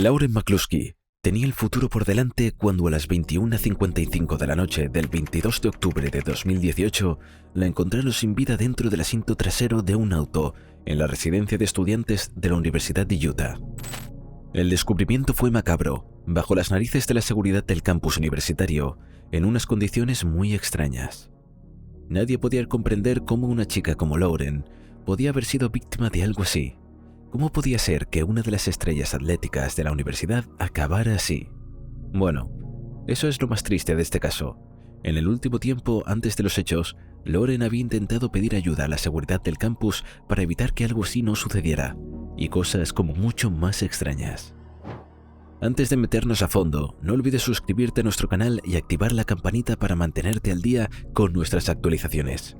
Lauren McCluskey tenía el futuro por delante cuando a las 21:55 de la noche del 22 de octubre de 2018 la encontraron sin vida dentro del asiento trasero de un auto en la residencia de estudiantes de la Universidad de Utah. El descubrimiento fue macabro, bajo las narices de la seguridad del campus universitario, en unas condiciones muy extrañas. Nadie podía comprender cómo una chica como Lauren podía haber sido víctima de algo así. ¿Cómo podía ser que una de las estrellas atléticas de la universidad acabara así? Bueno, eso es lo más triste de este caso. En el último tiempo, antes de los hechos, Lauren había intentado pedir ayuda a la seguridad del campus para evitar que algo así no sucediera, y cosas como mucho más extrañas. Antes de meternos a fondo, no olvides suscribirte a nuestro canal y activar la campanita para mantenerte al día con nuestras actualizaciones.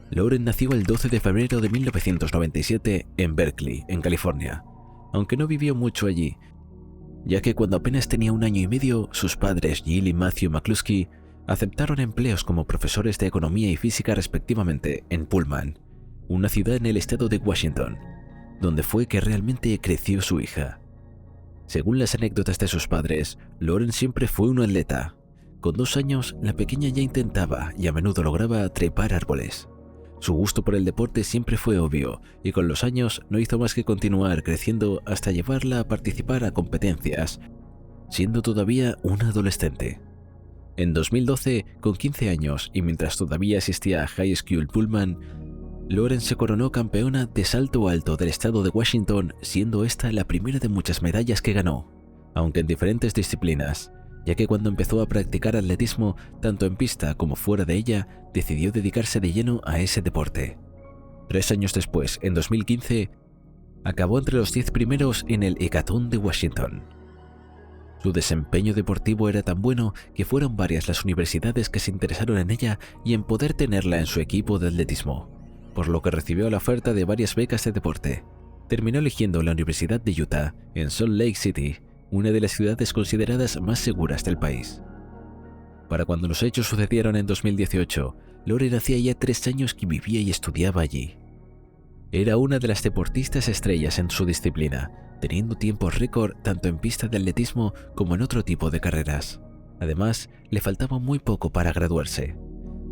Lauren nació el 12 de febrero de 1997 en Berkeley, en California, aunque no vivió mucho allí, ya que cuando apenas tenía 1 año y medio, sus padres Jill y Matthew McCluskey aceptaron empleos como profesores de economía y física respectivamente en Pullman, una ciudad en el estado de Washington, donde fue que realmente creció su hija. Según las anécdotas de sus padres, Lauren siempre fue un atleta. Con 2 años, la pequeña ya intentaba y a menudo lograba trepar árboles. Su gusto por el deporte siempre fue obvio, y con los años no hizo más que continuar creciendo hasta llevarla a participar a competencias, siendo todavía una adolescente. En 2012, con 15 años y mientras todavía asistía a High School Pullman, Lauren se coronó campeona de salto alto del estado de Washington, siendo esta la primera de muchas medallas que ganó, aunque en diferentes disciplinas, ya que cuando empezó a practicar atletismo, tanto en pista como fuera de ella, decidió dedicarse de lleno a ese deporte. 3 años después, en 2015, acabó entre los 10 primeros en el Hackathon de Washington. Su desempeño deportivo era tan bueno que fueron varias las universidades que se interesaron en ella y en poder tenerla en su equipo de atletismo, por lo que recibió la oferta de varias becas de deporte. Terminó eligiendo la Universidad de Utah en Salt Lake City, una de las ciudades consideradas más seguras del país. Para cuando los hechos sucedieron en 2018, Lauren hacía ya 3 años que vivía y estudiaba allí. Era una de las deportistas estrellas en su disciplina, teniendo tiempos récord tanto en pista de atletismo como en otro tipo de carreras. Además, le faltaba muy poco para graduarse.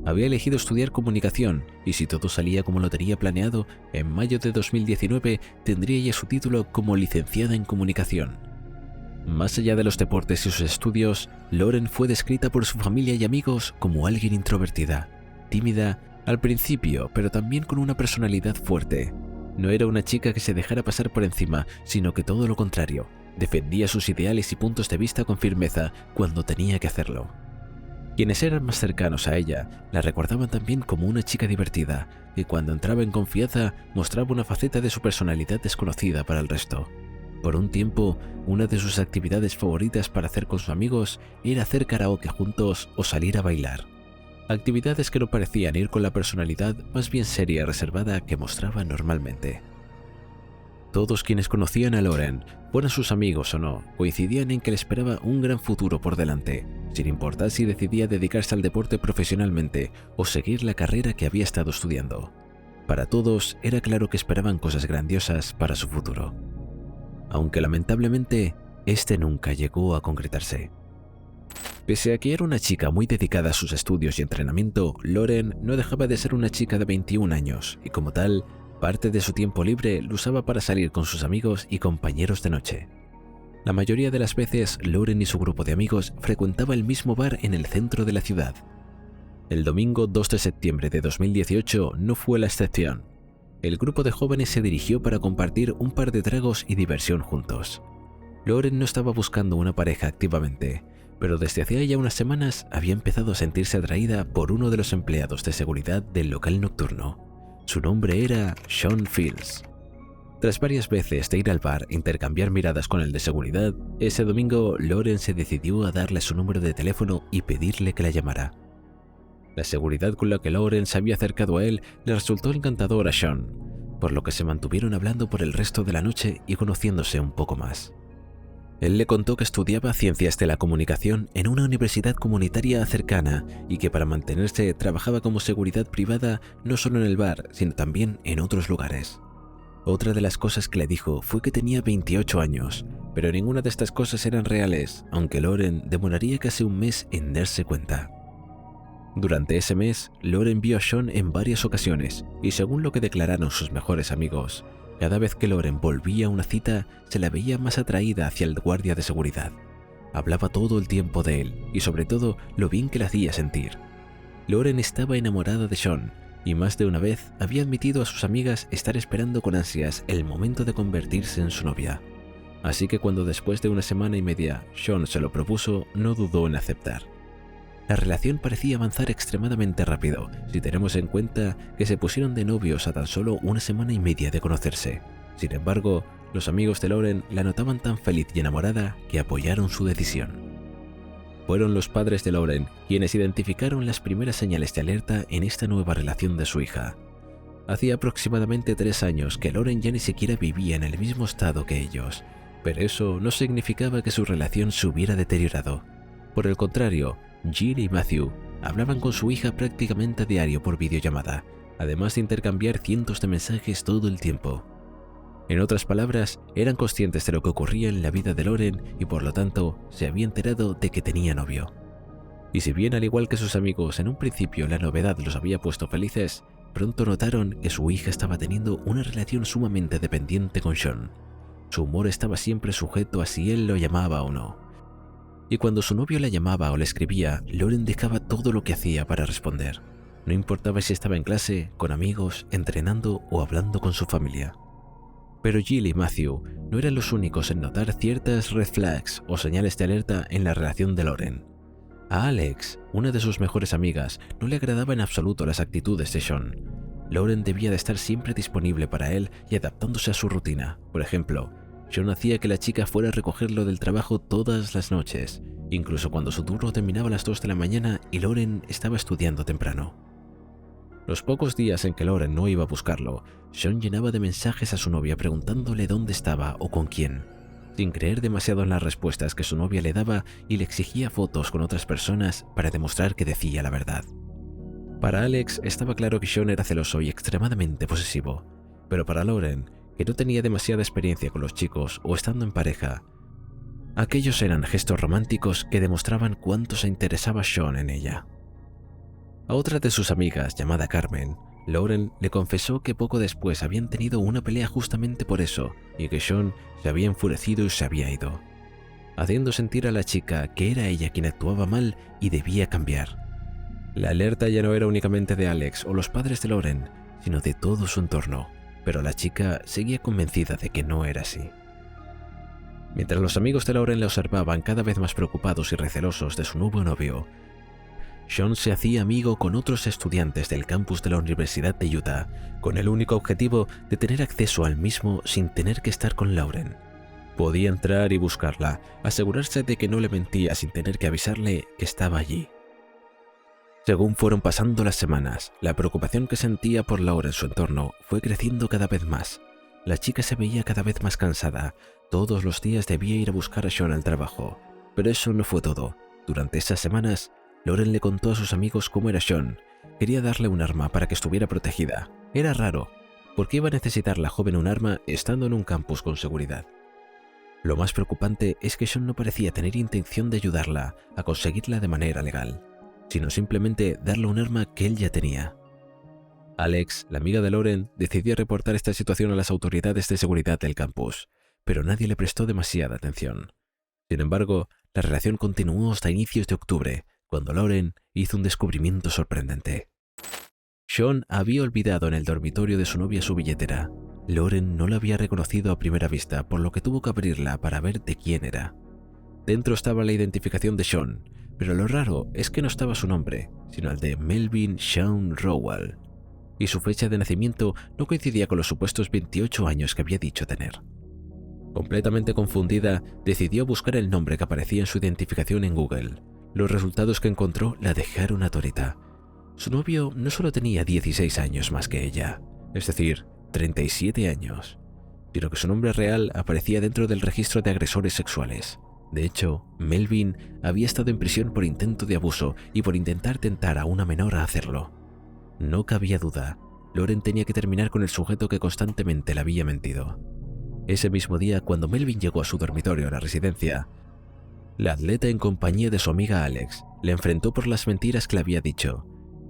Había elegido estudiar comunicación y si todo salía como lo tenía planeado, en mayo de 2019 tendría ya su título como licenciada en comunicación. Más allá de los deportes y sus estudios, Lauren fue descrita por su familia y amigos como alguien introvertida, tímida al principio, pero también con una personalidad fuerte. No era una chica que se dejara pasar por encima, sino que todo lo contrario, defendía sus ideales y puntos de vista con firmeza cuando tenía que hacerlo. Quienes eran más cercanos a ella la recordaban también como una chica divertida, que cuando entraba en confianza mostraba una faceta de su personalidad desconocida para el resto. Por un tiempo, una de sus actividades favoritas para hacer con sus amigos era hacer karaoke juntos o salir a bailar. Actividades que no parecían ir con la personalidad más bien seria y reservada que mostraba normalmente. Todos quienes conocían a Lauren, fueran sus amigos o no, coincidían en que le esperaba un gran futuro por delante, sin importar si decidía dedicarse al deporte profesionalmente o seguir la carrera que había estado estudiando. Para todos era claro que esperaban cosas grandiosas para su futuro. Aunque lamentablemente, este nunca llegó a concretarse. Pese a que era una chica muy dedicada a sus estudios y entrenamiento, Lauren no dejaba de ser una chica de 21 años y como tal, parte de su tiempo libre lo usaba para salir con sus amigos y compañeros de noche. La mayoría de las veces, Lauren y su grupo de amigos frecuentaba el mismo bar en el centro de la ciudad. El domingo 2 de septiembre de 2018 no fue la excepción. El grupo de jóvenes se dirigió para compartir un par de tragos y diversión juntos. Lauren no estaba buscando una pareja activamente, pero desde hacía ya unas semanas había empezado a sentirse atraída por uno de los empleados de seguridad del local nocturno. Su nombre era Sean Fields. Tras varias veces de ir al bar e intercambiar miradas con el de seguridad, ese domingo Lauren se decidió a darle su número de teléfono y pedirle que la llamara. La seguridad con la que Lauren se había acercado a él le resultó encantadora a Sean, por lo que se mantuvieron hablando por el resto de la noche y conociéndose un poco más. Él le contó que estudiaba ciencias de la comunicación en una universidad comunitaria cercana y que para mantenerse trabajaba como seguridad privada no solo en el bar, sino también en otros lugares. Otra de las cosas que le dijo fue que tenía 28 años, pero ninguna de estas cosas eran reales, aunque Lauren demoraría casi un mes en darse cuenta. Durante ese mes, Lauren vio a Sean en varias ocasiones, y según lo que declararon sus mejores amigos, cada vez que Lauren volvía a una cita, se la veía más atraída hacia el guardia de seguridad. Hablaba todo el tiempo de él, y sobre todo, lo bien que le hacía sentir. Lauren estaba enamorada de Sean, y más de una vez había admitido a sus amigas estar esperando con ansias el momento de convertirse en su novia. Así que cuando después de una semana y media Sean se lo propuso, no dudó en aceptar. La relación parecía avanzar extremadamente rápido, si tenemos en cuenta que se pusieron de novios a tan solo una semana y media de conocerse. Sin embargo, los amigos de Lauren la notaban tan feliz y enamorada que apoyaron su decisión. Fueron los padres de Lauren quienes identificaron las primeras señales de alerta en esta nueva relación de su hija. Hacía aproximadamente 3 años que Lauren ya ni siquiera vivía en el mismo estado que ellos, pero eso no significaba que su relación se hubiera deteriorado. Por el contrario, Jill y Matthew hablaban con su hija prácticamente a diario por videollamada, además de intercambiar cientos de mensajes todo el tiempo. En otras palabras, eran conscientes de lo que ocurría en la vida de Lauren y por lo tanto se había enterado de que tenía novio. Y si bien al igual que sus amigos en un principio la novedad los había puesto felices, pronto notaron que su hija estaba teniendo una relación sumamente dependiente con Sean. Su humor estaba siempre sujeto a si él lo llamaba o no. Y cuando su novio la llamaba o le escribía, Lauren dejaba todo lo que hacía para responder. No importaba si estaba en clase, con amigos, entrenando o hablando con su familia. Pero Jill y Matthew no eran los únicos en notar ciertas red flags o señales de alerta en la relación de Lauren. A Alex, una de sus mejores amigas, no le agradaba en absoluto las actitudes de Sean. Lauren debía de estar siempre disponible para él y adaptándose a su rutina. Por ejemplo, Sean hacía que la chica fuera a recogerlo del trabajo todas las noches, incluso cuando su turno terminaba a las 2 de la mañana y Lauren estaba estudiando temprano. Los pocos días en que Lauren no iba a buscarlo, Sean llenaba de mensajes a su novia preguntándole dónde estaba o con quién, sin creer demasiado en las respuestas que su novia le daba y le exigía fotos con otras personas para demostrar que decía la verdad. Para Alex estaba claro que Sean era celoso y extremadamente posesivo, pero para Lauren, que no tenía demasiada experiencia con los chicos o estando en pareja, aquellos eran gestos románticos que demostraban cuánto se interesaba Sean en ella. A otra de sus amigas, llamada Carmen, Lauren le confesó que poco después habían tenido una pelea justamente por eso y que Sean se había enfurecido y se había ido, haciendo sentir a la chica que era ella quien actuaba mal y debía cambiar. La alerta ya no era únicamente de Alex o los padres de Lauren, sino de todo su entorno, pero la chica seguía convencida de que no era así. Mientras los amigos de Lauren la observaban cada vez más preocupados y recelosos de su nuevo novio, Sean se hacía amigo con otros estudiantes del campus de la Universidad de Utah, con el único objetivo de tener acceso al mismo sin tener que estar con Lauren. Podía entrar y buscarla, asegurarse de que no le mentía sin tener que avisarle que estaba allí. Según fueron pasando las semanas, la preocupación que sentía por Laura en su entorno fue creciendo cada vez más. La chica se veía cada vez más cansada. Todos los días debía ir a buscar a Sean al trabajo. Pero eso no fue todo. Durante esas semanas, Lauren le contó a sus amigos cómo era Sean. Quería darle un arma para que estuviera protegida. Era raro. ¿Por qué iba a necesitar la joven un arma estando en un campus con seguridad? Lo más preocupante es que Sean no parecía tener intención de ayudarla a conseguirla de manera legal, sino simplemente darle un arma que él ya tenía. Alex, la amiga de Lauren, decidió reportar esta situación a las autoridades de seguridad del campus, pero nadie le prestó demasiada atención. Sin embargo, la relación continuó hasta inicios de octubre, cuando Lauren hizo un descubrimiento sorprendente. Sean había olvidado en el dormitorio de su novia su billetera. Lauren no la había reconocido a primera vista, por lo que tuvo que abrirla para ver de quién era. Dentro estaba la identificación de Sean, pero lo raro es que no estaba su nombre, sino el de Melvin Sean Rowell, y su fecha de nacimiento no coincidía con los supuestos 28 años que había dicho tener. Completamente confundida, decidió buscar el nombre que aparecía en su identificación en Google. Los resultados que encontró la dejaron atónita. Su novio no solo tenía 16 años más que ella, es decir, 37 años, sino que su nombre real aparecía dentro del registro de agresores sexuales. De hecho, Melvin había estado en prisión por intento de abuso y por intentar tentar a una menor a hacerlo. No cabía duda, Lauren tenía que terminar con el sujeto que constantemente le había mentido. Ese mismo día, cuando Melvin llegó a su dormitorio a la residencia, la atleta, en compañía de su amiga Alex, le enfrentó por las mentiras que le había dicho.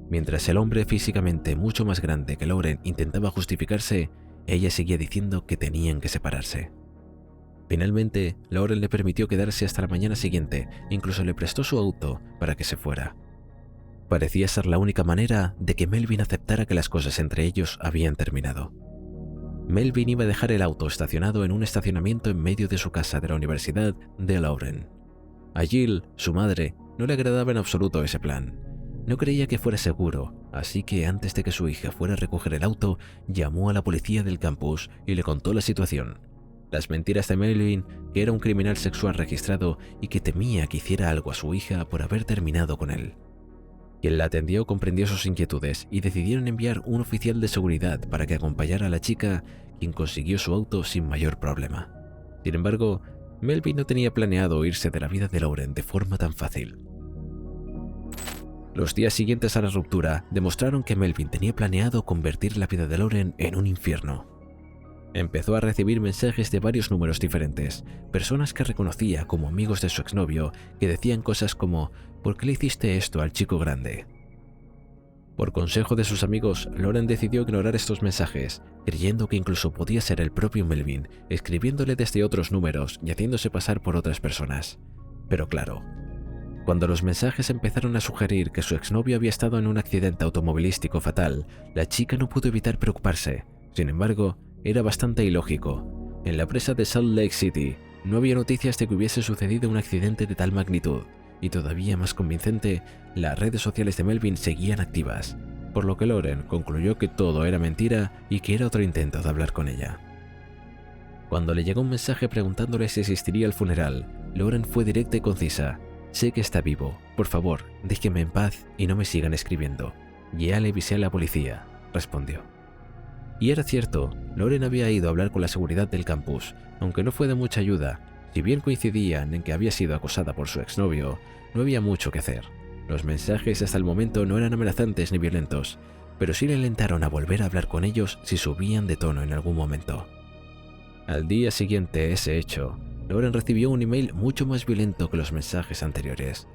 Mientras el hombre físicamente mucho más grande que Lauren intentaba justificarse, ella seguía diciendo que tenían que separarse. Finalmente, Lauren le permitió quedarse hasta la mañana siguiente, incluso le prestó su auto para que se fuera. Parecía ser la única manera de que Melvin aceptara que las cosas entre ellos habían terminado. Melvin iba a dejar el auto estacionado en un estacionamiento en medio de su casa de la Universidad de Lauren. A Jill, su madre, no le agradaba en absoluto ese plan. No creía que fuera seguro, así que antes de que su hija fuera a recoger el auto, llamó a la policía del campus y le contó la situación. Las mentiras de Melvin, que era un criminal sexual registrado y que temía que hiciera algo a su hija por haber terminado con él. Quien la atendió comprendió sus inquietudes y decidieron enviar un oficial de seguridad para que acompañara a la chica, quien consiguió su auto sin mayor problema. Sin embargo, Melvin no tenía planeado irse de la vida de Lauren de forma tan fácil. Los días siguientes a la ruptura demostraron que Melvin tenía planeado convertir la vida de Lauren en un infierno. Empezó a recibir mensajes de varios números diferentes, personas que reconocía como amigos de su exnovio, que decían cosas como «¿Por qué le hiciste esto al chico grande?». Por consejo de sus amigos, Lauren decidió ignorar estos mensajes, creyendo que incluso podía ser el propio Melvin, escribiéndole desde otros números y haciéndose pasar por otras personas. Pero claro, cuando los mensajes empezaron a sugerir que su exnovio había estado en un accidente automovilístico fatal, la chica no pudo evitar preocuparse. Sin embargo, era bastante ilógico. En la presa de Salt Lake City no había noticias de que hubiese sucedido un accidente de tal magnitud, y todavía más convincente, las redes sociales de Melvin seguían activas, por lo que Lauren concluyó que todo era mentira y que era otro intento de hablar con ella. Cuando le llegó un mensaje preguntándole si asistiría al funeral, Lauren fue directa y concisa: «Sé que está vivo, por favor, déjeme en paz y no me sigan escribiendo. Ya le avisé a la policía», respondió. Y era cierto, Lauren había ido a hablar con la seguridad del campus, aunque no fue de mucha ayuda. Si bien coincidían en que había sido acosada por su exnovio, no había mucho que hacer. Los mensajes hasta el momento no eran amenazantes ni violentos, pero sí le alentaron a volver a hablar con ellos si subían de tono en algún momento. Al día siguiente a ese hecho, Lauren recibió un email mucho más violento que los mensajes anteriores.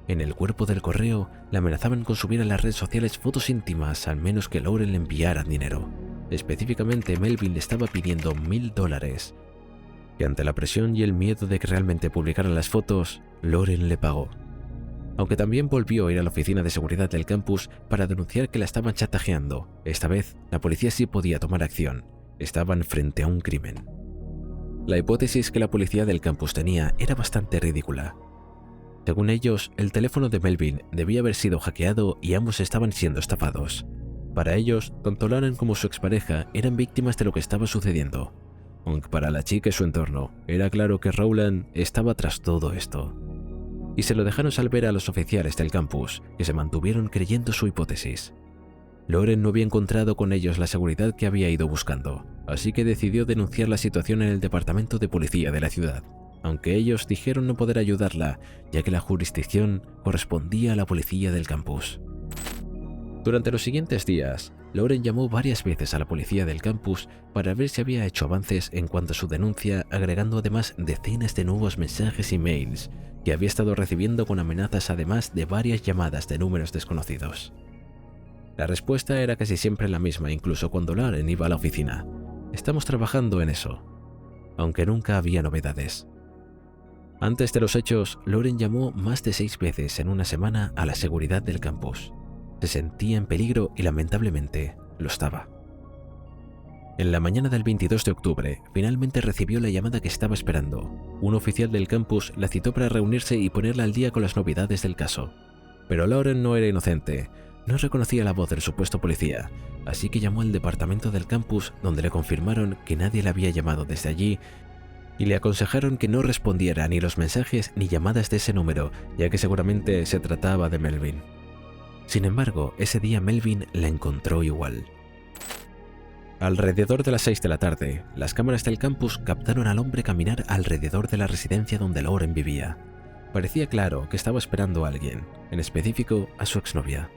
En el cuerpo del correo le amenazaban con subir a las redes sociales fotos íntimas al menos que Lauren le enviara dinero. Específicamente, Melvin le estaba pidiendo $1000, que ante la presión y el miedo de que realmente publicaran las fotos, Lauren le pagó. Aunque también volvió a ir a la oficina de seguridad del campus para denunciar que la estaban chantajeando. Esta vez, la policía sí podía tomar acción. Estaban frente a un crimen. La hipótesis que la policía del campus tenía era bastante ridícula. Según ellos, el teléfono de Melvin debía haber sido hackeado y ambos estaban siendo estafados. Para ellos, tanto Lauren como su expareja eran víctimas de lo que estaba sucediendo. Aunque para la chica y su entorno, era claro que Rowland estaba tras todo esto. Y se lo dejaron saber a los oficiales del campus, que se mantuvieron creyendo su hipótesis. Lauren no había encontrado con ellos la seguridad que había ido buscando, así que decidió denunciar la situación en el departamento de policía de la ciudad, aunque ellos dijeron no poder ayudarla, ya que la jurisdicción correspondía a la policía del campus. Durante los siguientes días, Lauren llamó varias veces a la policía del campus para ver si había hecho avances en cuanto a su denuncia, agregando además decenas de nuevos mensajes y mails que había estado recibiendo con amenazas, además de varias llamadas de números desconocidos. La respuesta era casi siempre la misma, incluso cuando Lauren iba a la oficina: «Estamos trabajando en eso», aunque nunca había novedades. Antes de los hechos, Lauren llamó más de 6 veces en una semana a la seguridad del campus. Se sentía en peligro y lamentablemente lo estaba. En la mañana del 22 de octubre, finalmente recibió la llamada que estaba esperando. Un oficial del campus la citó para reunirse y ponerla al día con las novedades del caso. Pero Lauren no era inocente, no reconocía la voz del supuesto policía, así que llamó al departamento del campus, donde le confirmaron que nadie le había llamado desde allí y le aconsejaron que no respondiera ni los mensajes ni llamadas de ese número, ya que seguramente se trataba de Melvin. Sin embargo, ese día Melvin la encontró igual. Alrededor de las 6 de la tarde, las cámaras del campus captaron al hombre caminar alrededor de la residencia donde Lauren vivía. Parecía claro que estaba esperando a alguien, en específico a su exnovia.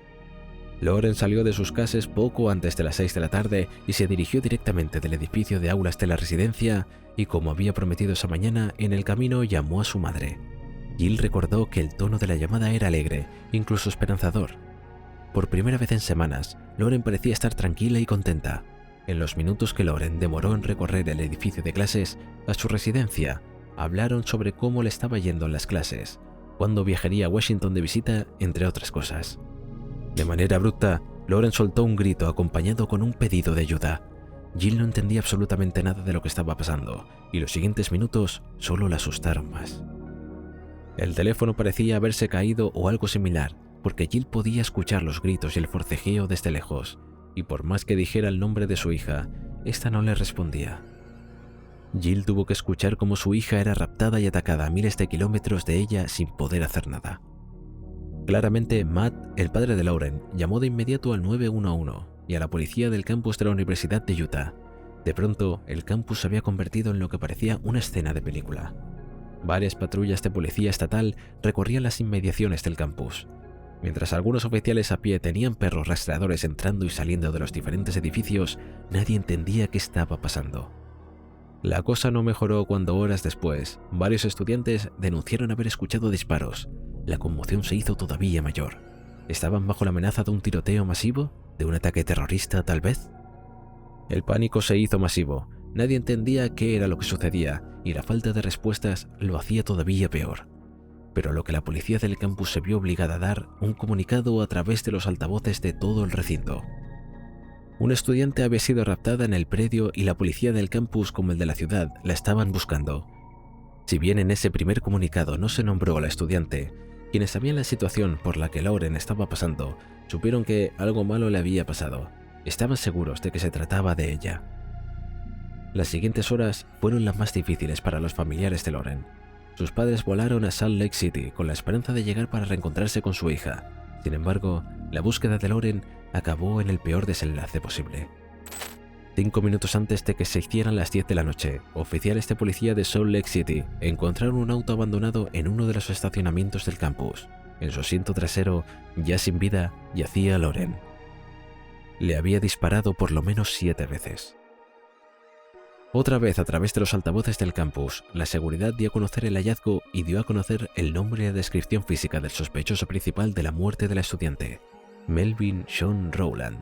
Lauren salió de sus casas poco antes de las 6 de la tarde y se dirigió directamente del edificio de aulas de la residencia y, como había prometido esa mañana, en el camino llamó a su madre. Jill recordó que el tono de la llamada era alegre, incluso esperanzador. Por primera vez en semanas, Lauren parecía estar tranquila y contenta. En los minutos que Lauren demoró en recorrer el edificio de clases a su residencia, hablaron sobre cómo le estaba yendo en las clases, cuándo viajaría a Washington de visita, entre otras cosas. De manera abrupta, Lauren soltó un grito acompañado con un pedido de ayuda. Jill no entendía absolutamente nada de lo que estaba pasando, y los siguientes minutos solo la asustaron más. El teléfono parecía haberse caído o algo similar, porque Jill podía escuchar los gritos y el forcejeo desde lejos, y por más que dijera el nombre de su hija, esta no le respondía. Jill tuvo que escuchar cómo su hija era raptada y atacada a miles de kilómetros de ella sin poder hacer nada. Claramente, Matt, el padre de Lauren, llamó de inmediato al 911 y a la policía del campus de la Universidad de Utah. De pronto, el campus se había convertido en lo que parecía una escena de película. Varias patrullas de policía estatal recorrían las inmediaciones del campus. Mientras algunos oficiales a pie tenían perros rastreadores entrando y saliendo de los diferentes edificios, nadie entendía qué estaba pasando. La cosa no mejoró cuando horas después, varios estudiantes denunciaron haber escuchado disparos. La conmoción se hizo todavía mayor. ¿Estaban bajo la amenaza de un tiroteo masivo? ¿De un ataque terrorista, tal vez? El pánico se hizo masivo. Nadie entendía qué era lo que sucedía y la falta de respuestas lo hacía todavía peor. Pero lo que la policía del campus se vio obligada a dar, un comunicado a través de los altavoces de todo el recinto. Un estudiante había sido raptada en el predio y la policía del campus como el de la ciudad la estaban buscando. Si bien en ese primer comunicado no se nombró a la estudiante, quienes sabían la situación por la que Lauren estaba pasando, supieron que algo malo le había pasado. Estaban seguros de que se trataba de ella. Las siguientes horas fueron las más difíciles para los familiares de Lauren. Sus padres volaron a Salt Lake City con la esperanza de llegar para reencontrarse con su hija. Sin embargo, la búsqueda de Lauren acabó en el peor desenlace posible. 5 minutos antes de que se hicieran las 10 de la noche, oficiales de policía de Salt Lake City encontraron un auto abandonado en uno de los estacionamientos del campus. En su asiento trasero, ya sin vida, yacía Lauren. Le había disparado por lo menos 7 veces. Otra vez, a través de los altavoces del campus, la seguridad dio a conocer el hallazgo y dio a conocer el nombre y la descripción física del sospechoso principal de la muerte de la estudiante, Melvin Sean Rowland.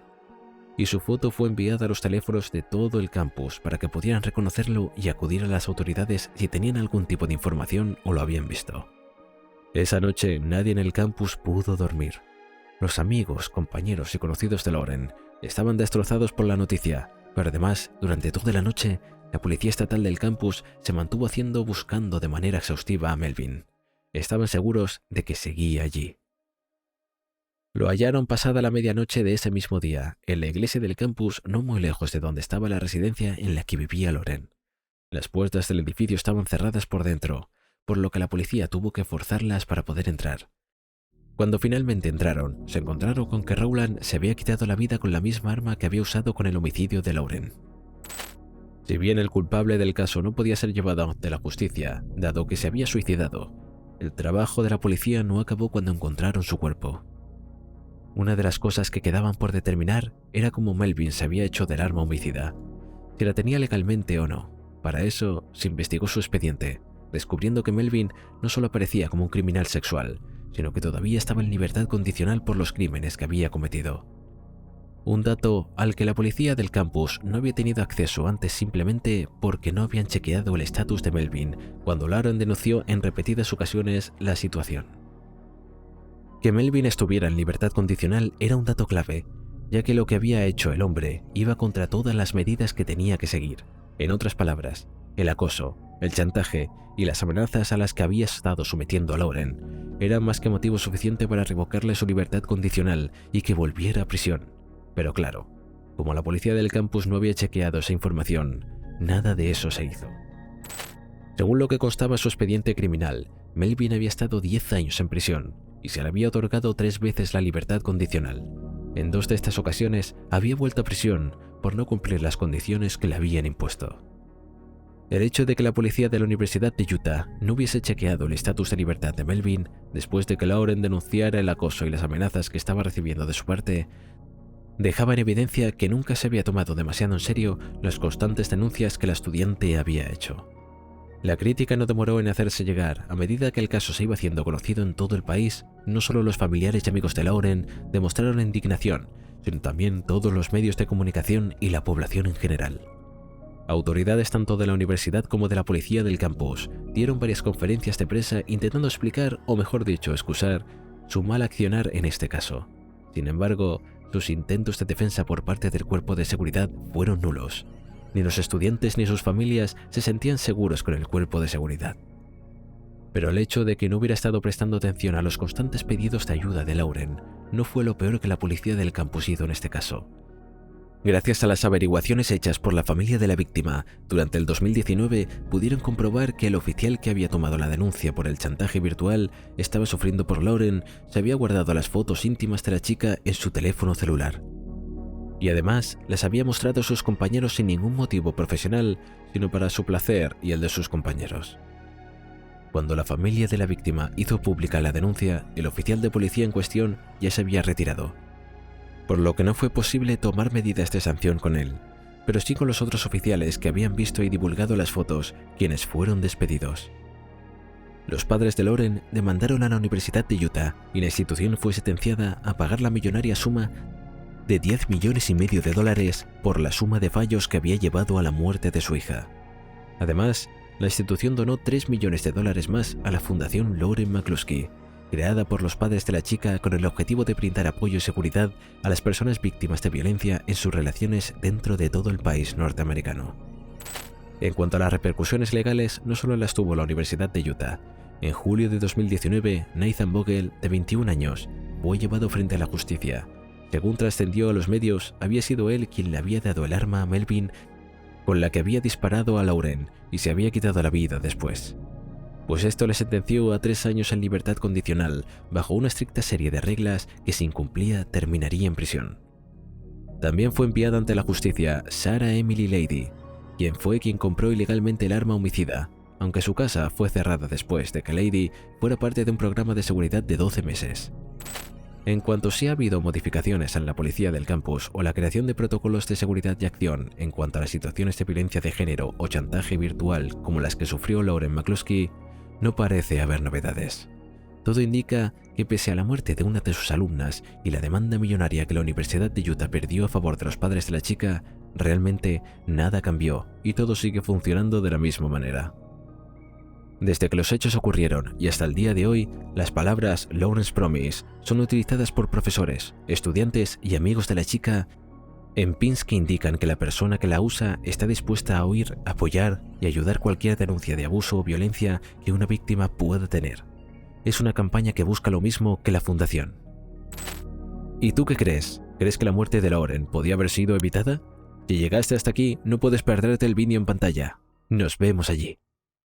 Y su foto fue enviada a los teléfonos de todo el campus para que pudieran reconocerlo y acudir a las autoridades si tenían algún tipo de información o lo habían visto. Esa noche nadie en el campus pudo dormir. Los amigos, compañeros y conocidos de Lauren estaban destrozados por la noticia, pero además, durante toda la noche, la policía estatal del campus se mantuvo buscando de manera exhaustiva a Melvin. Estaban seguros de que seguía allí. Lo hallaron pasada la medianoche de ese mismo día, en la iglesia del campus, no muy lejos de donde estaba la residencia en la que vivía Lauren. Las puertas del edificio estaban cerradas por dentro, por lo que la policía tuvo que forzarlas para poder entrar. Cuando finalmente entraron, se encontraron con que Rowland se había quitado la vida con la misma arma que había usado con el homicidio de Lauren. Si bien el culpable del caso no podía ser llevado ante la justicia, dado que se había suicidado, el trabajo de la policía no acabó cuando encontraron su cuerpo. Una de las cosas que quedaban por determinar era cómo Melvin se había hecho del arma homicida, si la tenía legalmente o no. Para eso se investigó su expediente, descubriendo que Melvin no solo aparecía como un criminal sexual, sino que todavía estaba en libertad condicional por los crímenes que había cometido. Un dato al que la policía del campus no había tenido acceso antes simplemente porque no habían chequeado el estatus de Melvin cuando Lauren denunció en repetidas ocasiones la situación. Que Melvin estuviera en libertad condicional era un dato clave, ya que lo que había hecho el hombre iba contra todas las medidas que tenía que seguir. En otras palabras, el acoso, el chantaje y las amenazas a las que había estado sometiendo a Lauren eran más que motivo suficiente para revocarle su libertad condicional y que volviera a prisión. Pero claro, como la policía del campus no había chequeado esa información, nada de eso se hizo. Según lo que constaba su expediente criminal, Melvin había estado 10 años en prisión y se le había otorgado 3 veces la libertad condicional. En 2 de estas ocasiones había vuelto a prisión por no cumplir las condiciones que le habían impuesto. El hecho de que la policía de la Universidad de Utah no hubiese chequeado el estatus de libertad de Melvin después de que Lauren denunciara el acoso y las amenazas que estaba recibiendo de su parte, dejaba en evidencia que nunca se había tomado demasiado en serio las constantes denuncias que la estudiante había hecho. La crítica no demoró en hacerse llegar. A medida que el caso se iba haciendo conocido en todo el país, no solo los familiares y amigos de Lauren demostraron indignación, sino también todos los medios de comunicación y la población en general. Autoridades tanto de la universidad como de la policía del campus dieron varias conferencias de prensa intentando explicar, o mejor dicho, excusar, su mal accionar en este caso. Sin embargo, sus intentos de defensa por parte del cuerpo de seguridad fueron nulos. Ni los estudiantes ni sus familias se sentían seguros con el cuerpo de seguridad. Pero el hecho de que no hubiera estado prestando atención a los constantes pedidos de ayuda de Lauren no fue lo peor que la policía del campus hizo en este caso. Gracias a las averiguaciones hechas por la familia de la víctima, durante el 2019 pudieron comprobar que el oficial que había tomado la denuncia por el chantaje virtual estaba sufriendo por Lauren, se había guardado las fotos íntimas de la chica en su teléfono celular. Y además las había mostrado a sus compañeros sin ningún motivo profesional, sino para su placer y el de sus compañeros. Cuando la familia de la víctima hizo pública la denuncia, el oficial de policía en cuestión ya se había retirado, por lo que no fue posible tomar medidas de sanción con él, pero sí con los otros oficiales que habían visto y divulgado las fotos, quienes fueron despedidos. Los padres de Lauren demandaron a la Universidad de Utah y la institución fue sentenciada a pagar la millonaria suma de $10,5 millones por la suma de fallos que había llevado a la muerte de su hija. Además, la institución donó $3 millones más a la Fundación Lauren McCluskey, creada por los padres de la chica con el objetivo de brindar apoyo y seguridad a las personas víctimas de violencia en sus relaciones dentro de todo el país norteamericano. En cuanto a las repercusiones legales, no solo las tuvo la Universidad de Utah. En julio de 2019, Nathan Vogel, de 21 años, fue llevado frente a la justicia. Según trascendió a los medios, había sido él quien le había dado el arma a Melvin con la que había disparado a Lauren y se había quitado la vida después. Pues esto le sentenció a 3 años en libertad condicional, bajo una estricta serie de reglas que si incumplía terminaría en prisión. También fue enviada ante la justicia Sarah Emily Lady, quien compró ilegalmente el arma homicida, aunque su casa fue cerrada después de que Lady fuera parte de un programa de seguridad de 12 meses. En cuanto si ha habido modificaciones en la policía del campus o la creación de protocolos de seguridad y acción en cuanto a las situaciones de violencia de género o chantaje virtual como las que sufrió Lauren McCluskey, no parece haber novedades. Todo indica que pese a la muerte de una de sus alumnas y la demanda millonaria que la Universidad de Utah perdió a favor de los padres de la chica, realmente nada cambió y todo sigue funcionando de la misma manera. Desde que los hechos ocurrieron y hasta el día de hoy, las palabras Lauren's Promise son utilizadas por profesores, estudiantes y amigos de la chica en pins que indican que la persona que la usa está dispuesta a oír, apoyar y ayudar cualquier denuncia de abuso o violencia que una víctima pueda tener. Es una campaña que busca lo mismo que la fundación. ¿Y tú qué crees? ¿Crees que la muerte de Lauren podía haber sido evitada? Si llegaste hasta aquí, no puedes perderte el vídeo en pantalla. Nos vemos allí.